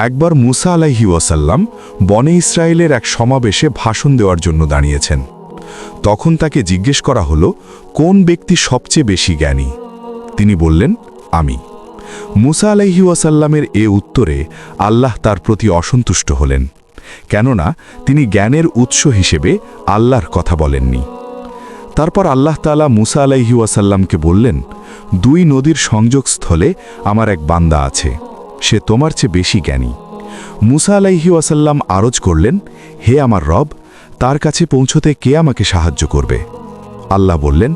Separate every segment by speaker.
Speaker 1: একবার মুসা আলাইহি ওয়াসাল্লাম বনে ইসরায়েলের এক সমাবেশে ভাষণ দেওয়ার জন্য দাঁড়িয়েছেন। তখন তাকে জিজ্ঞেস করা হলো, কোন ব্যক্তি সবচেয়ে বেশি জ্ঞানী? তিনি বললেন, আমি। মুসা আলাইহি ওয়াসাল্লামের এ উত্তরে আল্লাহ তার প্রতি অসন্তুষ্ট হলেন, কেননা তিনি জ্ঞানের উৎস হিসেবে আল্লাহর কথা বলেননি। তারপর আল্লাহ তাআলা মুসা আলাইহি ওয়াসাল্লামকে বললেন, দুই নদীর সংযোগস্থলে আমার এক বান্দা আছে, সে তোমার চেয়ে বেশি জ্ঞানী। মুসা আলাইহি ওয়াসাল্লাম আরজ করলেন, হে আমার রব, তার কাছে পৌঁছতে কে আমাকে সাহায্য করবে? আল্লাহ বললেন,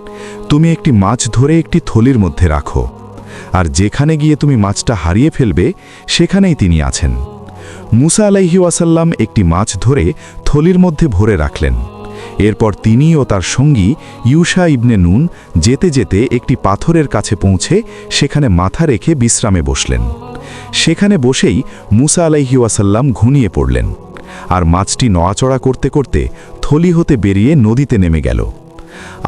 Speaker 1: তুমি একটি মাছ ধরে একটি থলির মধ্যে রাখো, আর যেখানে গিয়ে তুমি মাছটা হারিয়ে ফেলবে সেখানেই তিনি আছেন। মুসা আলাইহি ওয়াসাল্লাম একটি মাছ ধরে থলির মধ্যে ভরে রাখলেন। এরপর তিনি ও তার সঙ্গী ইউশা ইবনে নুন যেতে যেতে একটি পাথরের কাছে পৌঁছে সেখানে মাথা রেখে বিশ্রামে বসলেন। সেখানে বসেই মুসা আলাইহি ওয়াসাল্লাম ঘুমিয়ে পড়লেন, আর মাছটি নড়াচড়া করতে করতে থলি হতে বেরিয়ে নদীতে নেমে গেল।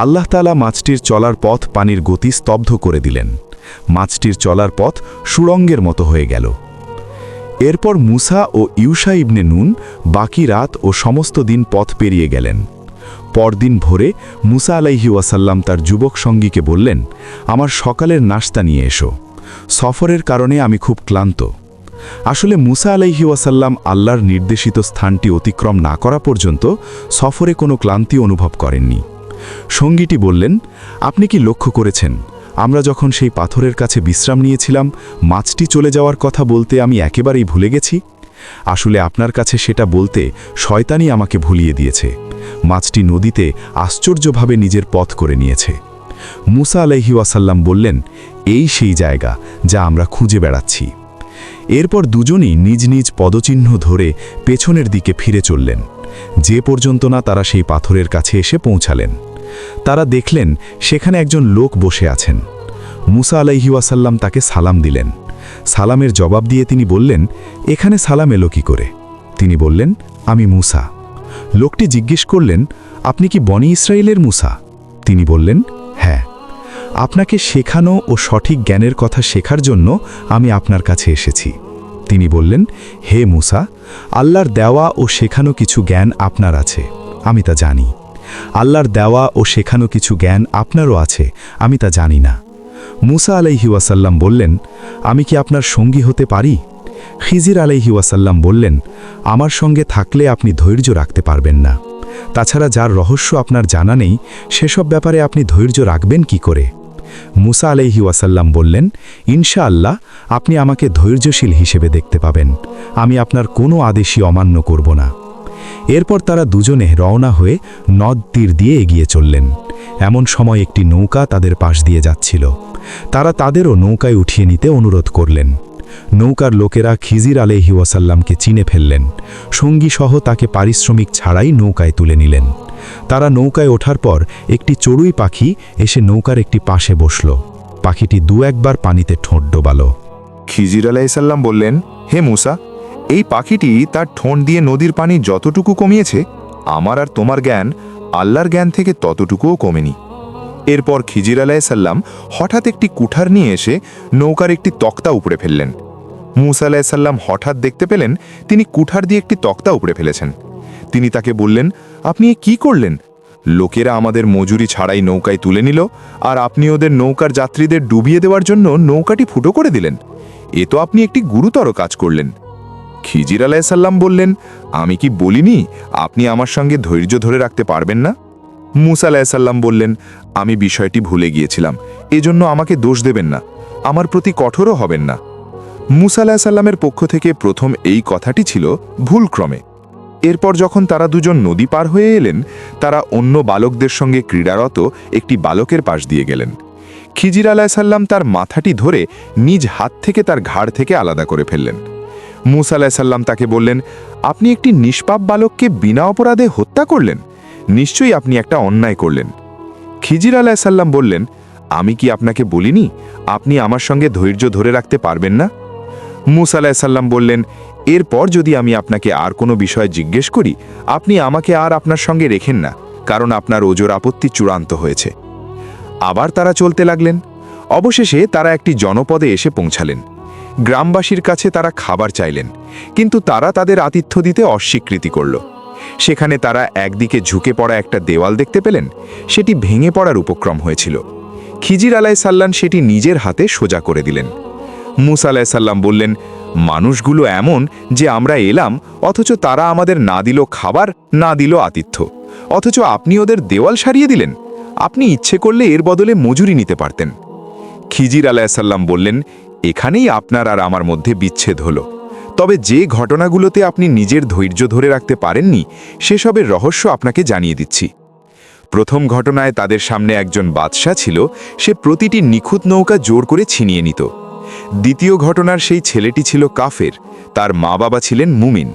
Speaker 1: আল্লাহ তাআলা মাছটির চলার পথ পানির গতি স্তব্ধ করে দিলেন। মাছটির চলার পথ সুড়ঙ্গের মতো হয়ে গেল। এরপর মুসা ও ইউশা ইবনে নুন বাকি রাত ও সমস্ত দিন পথ পেরিয়ে গেলেন। পরদিন ভোরে মুসা আলাইহি ওয়াসাল্লাম তার যুবক সঙ্গীকে বললেন, আমার সকালের নাশতা নিয়ে এসো, সফরের কারণে আমি খুব ক্লান্ত। আসলে মুসা আলাইহি ওয়াসাল্লাম আল্লাহর নির্দেশিত স্থানটি অতিক্রম না করা পর্যন্ত সফরে কোনো ক্লান্তি অনুভব করেননি। সঙ্গীটি বললেন, আপনি কি লক্ষ্য করেছেন, আমরা যখন সেই পাথরের কাছে বিশ্রাম নিয়েছিলাম, মাছটি চলে যাওয়ার কথা বলতে আমি একেবারেই ভুলে গেছি। আসলে আপনার কাছে সেটা বলতে শয়তানি আমাকে ভুলিয়ে দিয়েছে। মাছটি নদীতে আশ্চর্যভাবে নিজের পথ করে নিয়েছে। মুসা আলাইহি ওয়াসাল্লাম বললেন, এই সেই জায়গা যা আমরা খুঁজে বেড়াচ্ছি। এরপর দুজনই নিজ নিজ পদচিহ্ন ধরে পেছনের দিকে ফিরে চললেন, যে পর্যন্ত না তারা সেই পাথরের কাছে এসে পৌঁছালেন। তারা দেখলেন সেখানে একজন লোক বসে আছেন। মুসা আলাইহি ওয়াসাল্লাম তাকে সালাম দিলেন। সালামের জবাব দিয়ে তিনি বললেন, এখানে সালাম এলো কি করে? তিনি বললেন, আমি মুসা। লোকটি জিজ্ঞেস করলেন, আপনি কি বনি ইসরায়েলের মুসা? তিনি বললেন, হ্যাঁ। আপনাকে শেখানো ও সঠিক জ্ঞানের কথা শেখার জন্য আমি আপনার কাছে এসেছি। তিনি বললেন, হে মুসা, আল্লাহর দেওয়া ও শেখানো কিছু জ্ঞান আপনার আছে, আমি তা জানি। আল্লাহর দেওয়া ও শেখানো কিছু জ্ঞান আপনারও আছে, আমি তা জানি না। মুসা আলাইহি ওয়াসাল্লাম বললেন, আমি কি আপনার সঙ্গী হতে পারি? খিজির আলাইহি ওয়াসাল্লাম বললেন, আমার সঙ্গে থাকলে আপনি ধৈর্য রাখতে পারবেন না। তাছাড়া যার রহস্য আপনার জানা নেই, সেসব ব্যাপারে আপনি ধৈর্য রাখবেন কি করে? মুসা আলাইহি ওয়াসাল্লাম বললেন, ইনশাআল্লাহ আপনি আমাকে ধৈর্যশীল হিসেবে দেখতে পাবেন। আমি আপনার কোনো আদেশই অমান্য করব না। এরপর তারা দুজনে রওনা হয়ে নদ তীর দিয়ে এগিয়ে চললেন। এমন সময় একটি নৌকা তাদের পাশ দিয়ে যাচ্ছিল। তারা তাদেরও নৌকায় উঠিয়ে নিতে অনুরোধ করলেন। নৌকার লোকেরা খিজির আলাইহি ওয়াসাল্লামকে চিনে ফেললেন। সঙ্গী সহ তাকে পারিশ্রমিক ছাড়াই নৌকায় তুলে নিলেন। তারা নৌকায় ওঠার পর একটি চড়ুই পাখি এসে নৌকার একটি পাশে বসল। পাখিটি দু একবার পানিতে ঠোঁট ডোবাল।
Speaker 2: খিজির আলাইহিসসালাম বললেন, হে মুসা, এই পাখিটি তার ঠোঁট দিয়ে নদীর পানি যতটুকু কমিয়েছে, আমার আর তোমার জ্ঞান আল্লাহর জ্ঞান থেকে ততটুকুও কমেনি। এরপর খিজির আলাইহিসসালাম হঠাৎ একটি কুঠার নিয়ে এসে নৌকার একটি তক্তা উপড়ে ফেললেন। মুসা আলাইহিসসালাম হঠাৎ দেখতে পেলেন তিনি কুঠার দিয়ে একটি তক্তা উপড়ে ফেলেছেন। তিনি তাকে বললেন, আপনি এ কি করলেন? লোকেরা আমাদের মজুরি ছাড়াই নৌকায় তুলে নিল, আর আপনি ওদের নৌকার যাত্রীদের ডুবিয়ে দেওয়ার জন্য নৌকাটি ফুটো করে দিলেন। এ তো আপনি একটি গুরুতর কাজ করলেন। খিজির আলাইহিসসালাম বললেন, আমি কি বলিনি আপনি আমার সঙ্গে ধৈর্য ধরে রাখতে পারবেন না? মুসা আলাইহিসসালাম বললেন, আমি বিষয়টি ভুলে গিয়েছিলাম, এজন্য আমাকে দোষ দেবেন না, আমার প্রতি কঠোরও হবেন না। মুসা আলাইহিসসালামের পক্ষ থেকে প্রথম এই কথাটি ছিল ভুলক্রমে। এরপর যখন তারা দুজন নদী পার হয়ে এলেন, তারা অন্য বালকদের সঙ্গে ক্রীড়ারত একটি বালকের পাশ দিয়ে গেলেন। খিজির আলাইহিসসালাম তার মাথাটি ধরে নিজ হাত থেকে তার ঘাড় থেকে আলাদা করে ফেললেন। মুসা আলাইহিসসালাম তাকে বললেন, আপনি একটি নিষ্পাপ বালককে বিনা অপরাধে হত্যা করলেন, নিশ্চয়ই আপনি একটা অন্যায় করলেন। খিজির আলাইহিসসালাম বললেন, আমি কি আপনাকে বলিনি আপনি আমার সঙ্গে ধৈর্য ধরে রাখতে পারবেন না? মুসা আলাইহিসসালাম বললেন, এরপর যদি আমি আপনাকে আর কোনো বিষয় জিজ্ঞেস করি, আপনি আমাকে আর আপনার সঙ্গে রেখেন না, কারণ আপনার ওজর আপত্তি চূড়ান্ত হয়েছে। আবার তারা চলতে লাগলেন। অবশেষে তারা একটি জনপদে এসে পৌঁছালেন। গ্রামবাসীর কাছে তারা খাবার চাইলেন, কিন্তু তারা তাদের আতিথ্য দিতে অস্বীকৃতি করল। সেখানে তারা একদিকে ঝুঁকে পড়া একটা দেওয়াল দেখতে পেলেন, সেটি ভেঙে পড়ার উপক্রম হয়েছিল। খিজির আলাইসাল্লাম সেটি নিজের হাতে সোজা করে দিলেন। মুসা আলাইসাল্লাম বললেন, মানুষগুলো এমন যে আমরা এলাম, অথচ তারা আমাদের না দিল খাবার, না দিল আতিথ্য, অথচ আপনি ওদের দেওয়াল সারিয়ে দিলেন। আপনি ইচ্ছে করলে এর বদলে মজুরি নিতে পারতেন। খিজির আলাইসাল্লাম বললেন, এখানেই আপনার আর আমার মধ্যে বিচ্ছেদ হলো। তবে যে ঘটনাগুলোতে আপনি নিজের ধৈর্য ধরে রাখতে পারেননি, সেসবের রহস্য আপনাকে জানিয়ে দিচ্ছি। প্রথম ঘটনায় তাদের সামনে একজন বাদশাহ ছিল, সে প্রতিটি নিখুঁত নৌকা জোর করে ছিনিয়ে নিত। দ্বিতীয় ঘটনার সেই ছেলেটি ছিল কাফের, তার মা বাবা ছিলেন মুমিন।